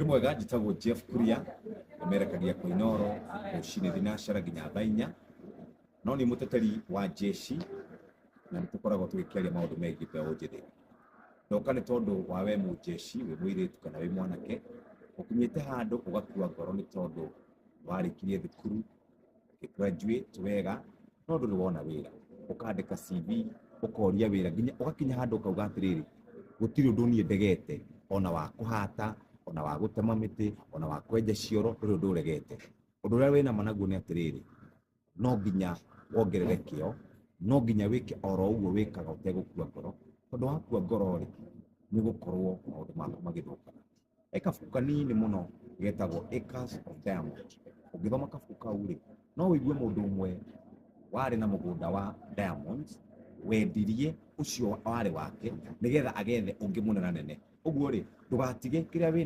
Mwega njitagwo Jeff Kuria merekagia Koinoro ucini thinacara nginya thainya no ni muteteri wa jeshi na nitukoragwo tugikiaria maundu megie mbeũ njĩthĩ ndoka ni tondu wa we mu jeshi we mwiritu kana we mwanake ukinyite handu ugakua ngoro ni tondu warikirie thukuru graduate wega no ndu wona wira ukandika CV ukoria wira nginya ugakinya handu ukauga atiriri gutiri undu nie ndegete ona wa kuhata ona wa gutema miti ona wa kwenja cioro nduri undu uregete undu uria wina managuo ni atiriri no nginya wongerere kio no nginya wike oro uguo wikaga utegukua ngoro tondu wakua ngoro ri ni gukorwo maundu maku magithuka ekabuku kanini muno getagwo Acres of Diamond ungithoma kabuku kau ri no wigue mundu umwe wari na mugunda wa diamonds wendirie ucio wari wake nigetha agethe ungi munene nene uguo ri ndugatige kiria wina